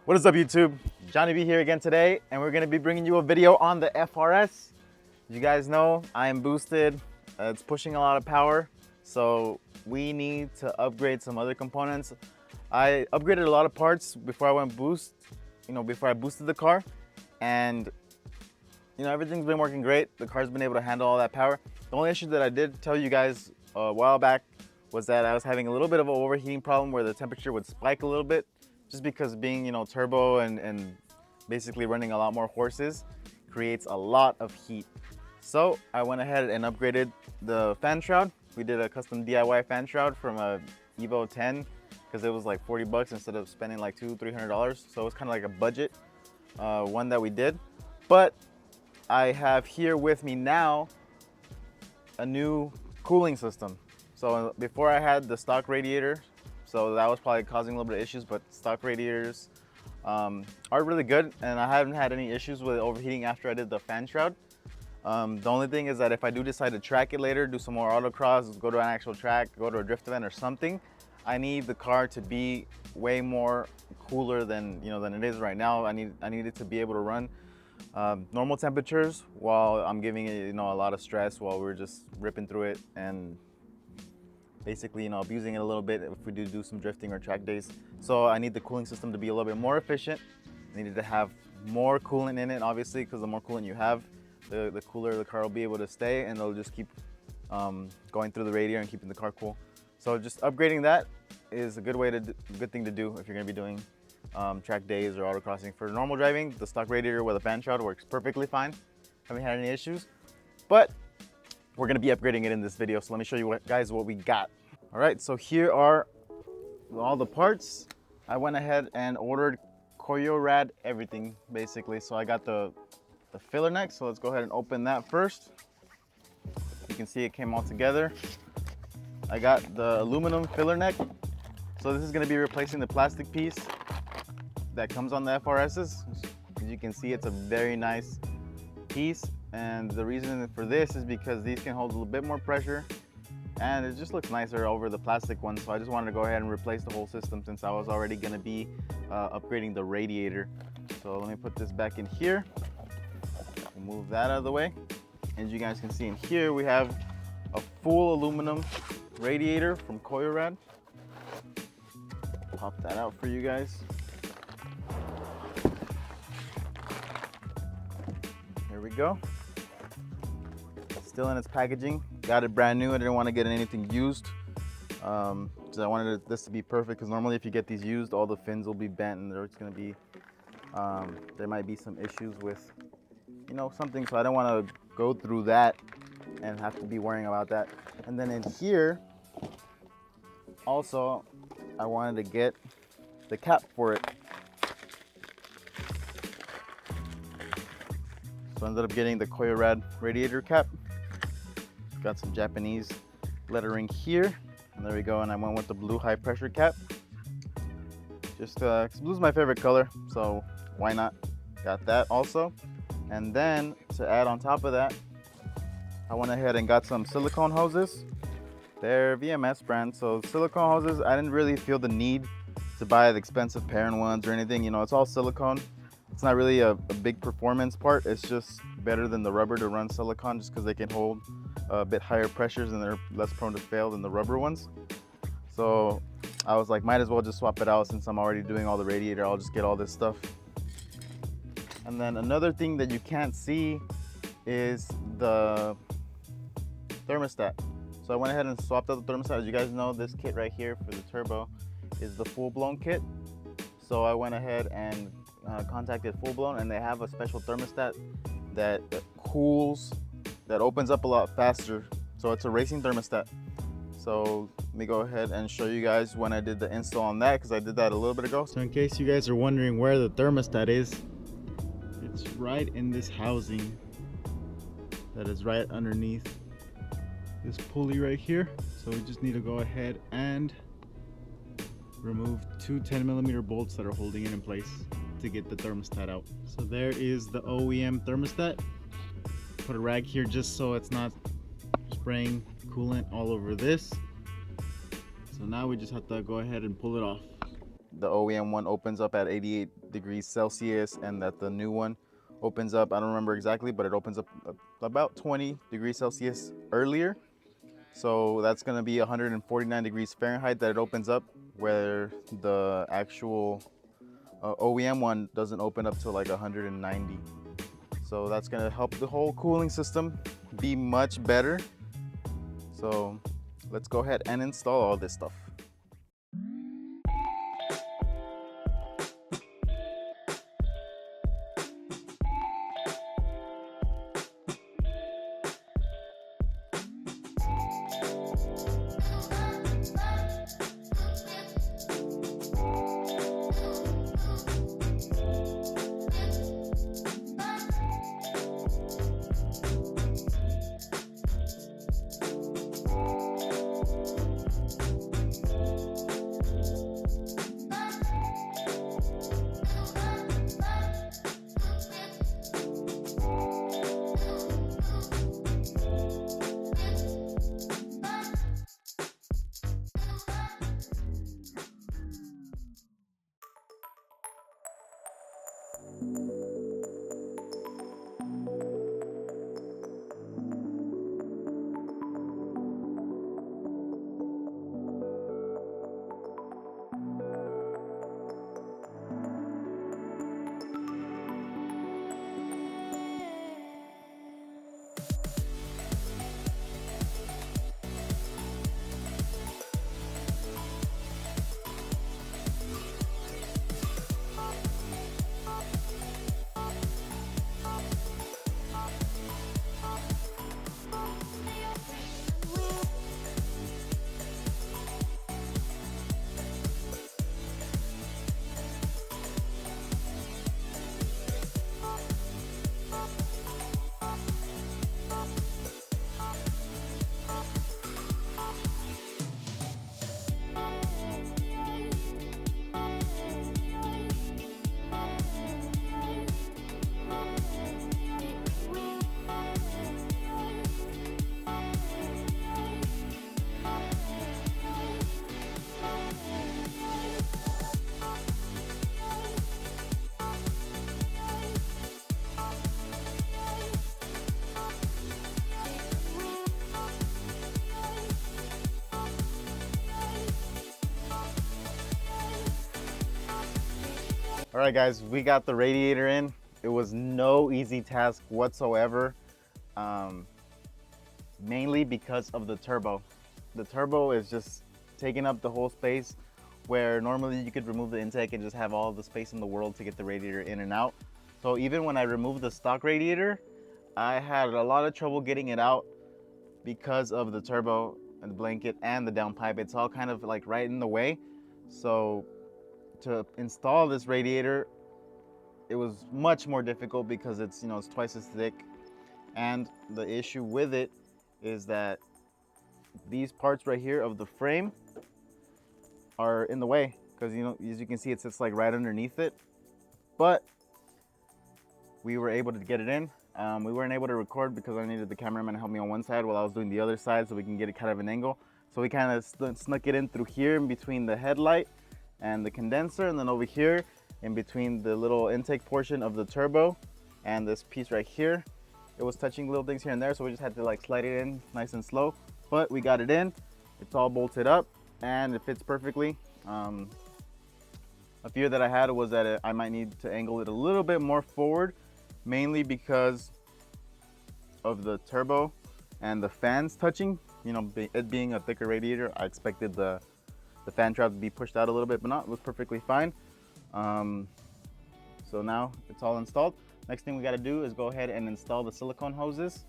What is up, YouTube? Johnny B here again today, and we're gonna be bringing you a video on the FRS. As you guys know, I am boosted. It's pushing a lot of power, so we need to upgrade some other components. I upgraded a lot of parts before I went boost, before I boosted the car, and everything's been working great. The car's been able to handle all that power. The only issue that I did tell you guys a while back was that I was having a little bit of an overheating problem where the temperature would spike a little bit, just because being turbo and basically running a lot more horses creates a lot of heat. So I went ahead and upgraded the fan shroud. We did a custom DIY fan shroud from a Evo 10 because it was like 40 bucks instead of spending like $200-300. So it was kind of like a budget one that we did. But I have here with me now a new cooling system. So before I had the stock radiator, so that was probably causing a little bit of issues, but stock radiators are really good, and I haven't had any issues with overheating after I did the fan shroud. The only thing is that if I do decide to track it later, do some more autocross, go to an actual track, go to a drift event or something, I need the car to be way more cooler than than it is right now. I need it to be able to run normal temperatures while I'm giving it a lot of stress while we're just ripping through it and basically abusing it a little bit if we do some drifting or track days. So I need the cooling system to be a little bit more efficient. I needed to have more coolant in it, obviously, because the more coolant you have, the cooler the car will be able to stay, and it'll just keep going through the radiator and keeping the car cool. So just upgrading that is a good thing to do if you're going to be doing track days or autocrossing. For normal driving, the stock radiator with a fan shroud works perfectly fine. Haven't had any issues, but we're going to be upgrading it in this video. So let me show you guys what we got. All right, so here are all the parts. I went ahead and ordered Koyorad everything, basically. So I got the filler neck, so let's go ahead and open that first. You can see it came all together. I got the aluminum filler neck. So this is gonna be replacing the plastic piece that comes on the FRSs. As you can see, it's a very nice piece. And the reason for this is because these can hold a little bit more pressure, and it just looks nicer over the plastic one. So I just wanted to go ahead and replace the whole system since I was already gonna be upgrading the radiator. So let me put this back in here. Move that out of the way. As you guys can see in here, we have a full aluminum radiator from Koyorad. Pop that out for you guys. Here we go. Still in its packaging. Got it brand new. I didn't want to get anything used. So I wanted this to be perfect, because normally if you get these used, all the fins will be bent and there's going to be, there might be some issues with, something. So I don't want to go through that and have to be worrying about that. And then in here, also, I wanted to get the cap for it. So I ended up getting the Koyorad Radiator Cap. Got some Japanese lettering here, and there we go. And I went with the blue high pressure cap. Just blue's my favorite color, so why not? Got that also. And then to add on top of that, I went ahead and got some silicone hoses. They're VMS brand, so silicone hoses. I didn't really feel the need to buy the expensive parent ones or anything. It's all silicone. It's not really a big performance part. It's just better than the rubber to run silicone, just because they can hold a bit higher pressures and they're less prone to fail than the rubber ones. So I was like, might as well just swap it out since I'm already doing all the radiator. I'll just get all this stuff. And then another thing that you can't see is the thermostat. So I went ahead and swapped out the thermostat. As you guys know, this kit right here for the turbo is the full-blown kit. So I went ahead and contacted Full Blown, and they have a special thermostat that cools, that opens up a lot faster. So it's a racing thermostat. So let me go ahead and show you guys when I did the install on that, because I did that a little bit ago. So in case you guys are wondering where the thermostat is, it's right in this housing that is right underneath this pulley right here. So we just need to go ahead and remove two 10mm bolts that are holding it in place to get the thermostat out. So there is the OEM thermostat. Put a rag here just so it's not spraying coolant all over this. So now we just have to go ahead and pull it off. the OEM one opens up at 88 degrees Celsius and that the new one opens up, I don't remember exactly, but it opens up about 20 degrees Celsius earlier. So that's going to be 149 degrees Fahrenheit that it opens up, where the actual OEM one doesn't open up to like 190. So that's going to help the whole cooling system be much better. So let's go ahead and install all this stuff. All right, guys, we got the radiator in. It was no easy task whatsoever, mainly because of the turbo. The turbo is just taking up the whole space, where normally you could remove the intake and just have all the space in the world to get the radiator in and out. So even when I removed the stock radiator, I had a lot of trouble getting it out because of the turbo and the blanket and the downpipe. It's all kind of like right in the way. So to install this radiator, it was much more difficult because it's, you know, it's twice as thick. And the issue with it is that these parts right here of the frame are in the way, because, you know, as you can see, it sits like right underneath it. But we were able to get it in. We weren't able to record because I needed the cameraman to help me on one side while I was doing the other side, so we can get it kind of an angle. So we kind of snuck it in through here in between the headlight and the condenser, and then over here in between the little intake portion of the turbo and this piece right here. It was touching little things here and there, so we just had to like slide it in nice and slow. But we got it in. It's all bolted up and it fits perfectly. A fear that I had was that I might need to angle it a little bit more forward, mainly because of the turbo and the fans touching. You know, it being a thicker radiator, I expected the fan trap to be pushed out a little bit, but not. It was perfectly fine. So now it's all installed. Next thing we got to do is go ahead and install the silicone hoses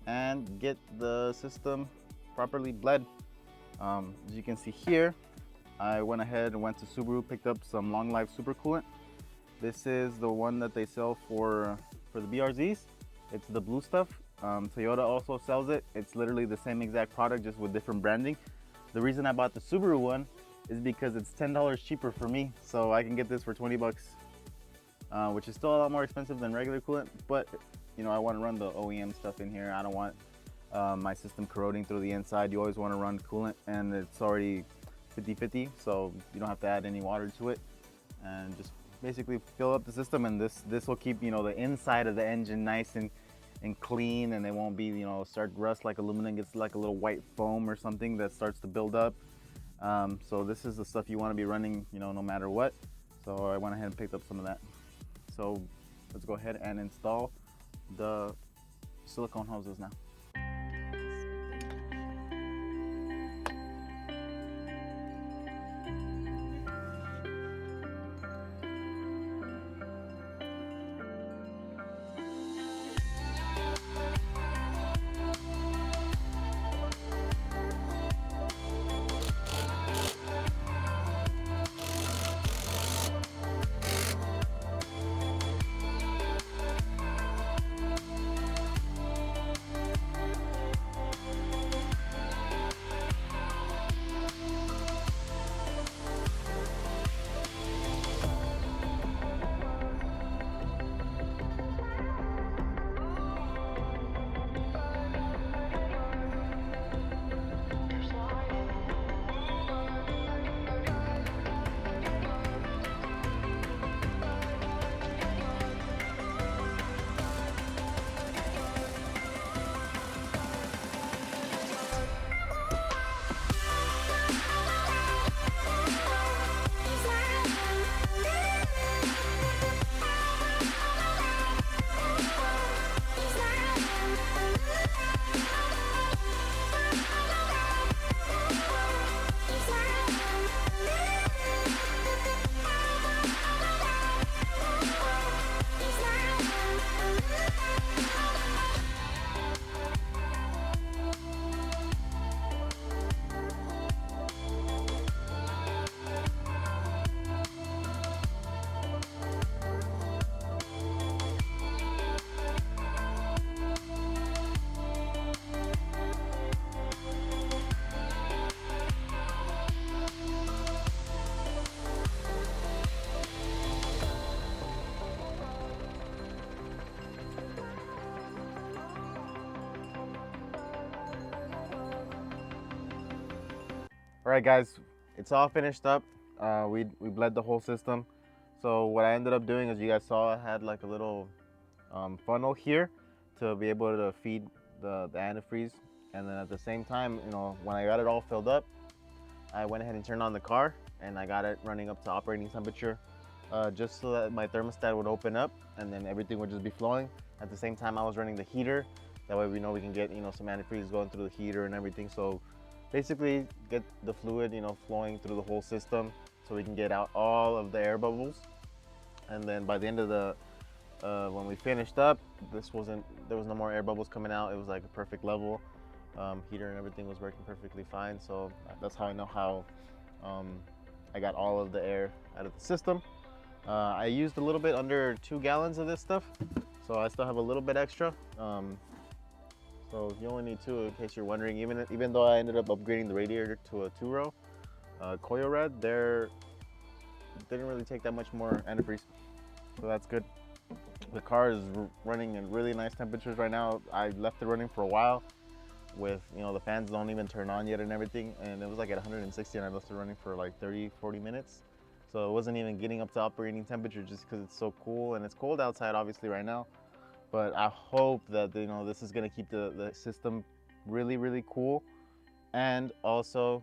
and get the system properly bled. As you can see here, I went ahead and went to Subaru, picked up some long life super coolant. This is the one that they sell for the BRZs. It's the blue stuff. Toyota also sells it. It's literally the same exact product, just with different branding. The reason I bought the Subaru one is because it's $10 cheaper for me, so I can get this for 20 bucks, which is still a lot more expensive than regular coolant. But you know, I want to run the OEM stuff in here. I don't want my system corroding through the inside. You always want to run coolant, and it's already 50-50, so you don't have to add any water to it, and just basically fill up the system. And this will keep, you know, the inside of the engine nice and clean, and it won't be, you know, start rust like aluminum gets like a little white foam or something that starts to build up. So this is the stuff you want to be running, you know, no matter what. So I went ahead and picked up some of that. So let's go ahead and install the silicone hoses now. All right, guys, it's all finished up. We bled the whole system. So what I ended up doing, as you guys saw, I had like a little funnel here to be able to feed the antifreeze. And then at the same time, you know, when I got it all filled up, I went ahead and turned on the car and I got it running up to operating temperature, just so that my thermostat would open up and then everything would just be flowing. At the same time, I was running the heater. That way we know we can get, you know, some antifreeze going through the heater and everything. So basically get the fluid, you know, flowing through the whole system so we can get out all of the air bubbles. And then by the end of the when we finished up, there was no more air bubbles coming out. It was like a perfect level. Heater and everything was working perfectly fine. So that's how I know how I got all of the air out of the system. I used a little bit under 2 gallons of this stuff, so I still have a little bit extra. So you only need 2 in case you're wondering. Even though I ended up upgrading the radiator to a 2-row, Koyorad, didn't really take that much more antifreeze, so that's good. The car is running in really nice temperatures right now. I left it running for a while with, you know, the fans don't even turn on yet and everything, and it was like at 160 and I left it running for like 30-40 minutes. So it wasn't even getting up to operating temperature just because it's so cool, and it's cold outside obviously right now. But I hope that, you know, this is going to keep the system really cool, and also,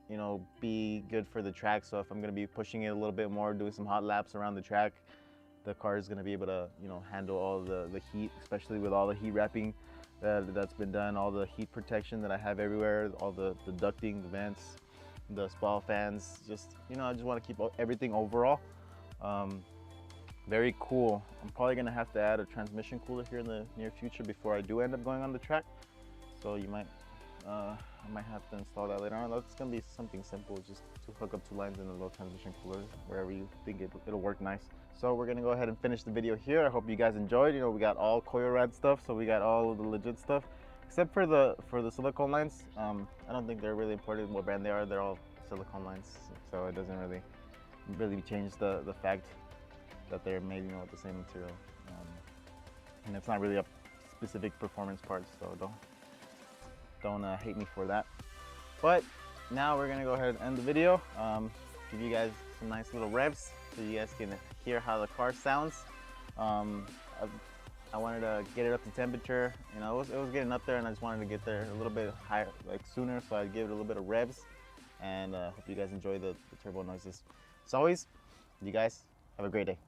you know, be good for the track. So if I'm going to be pushing it a little bit more, doing some hot laps around the track, the car is going to be able to, you know, handle all the heat, especially with all the heat wrapping that's been done, all the heat protection that I have everywhere, all the ducting, the vents, the spall fans. Just, you know, I just want to keep everything overall very cool. I'm probably gonna have to add a transmission cooler here in the near future before I do end up going on the track. So you might, I might have to install that later on. That's gonna be something simple, just to hook up 2 lines in a little transmission cooler wherever you think it'll work nice. So we're gonna go ahead and finish the video here. I hope you guys enjoyed. You know, we got all Koyorad stuff, so we got all of the legit stuff, except for the silicone lines. I don't think they're really important what brand they are. They're all silicone lines, so it doesn't really change the fact that they're made, you know, with the same material, and it's not really a specific performance part, so don't hate me for that. But now we're gonna go ahead and end the video. Give you guys some nice little revs so you guys can hear how the car sounds. I wanted to get it up to temperature. You know, it was getting up there, and I just wanted to get there a little bit higher, like sooner, so I'd give it a little bit of revs. And hope you guys enjoy the turbo noises. As always, you guys have a great day.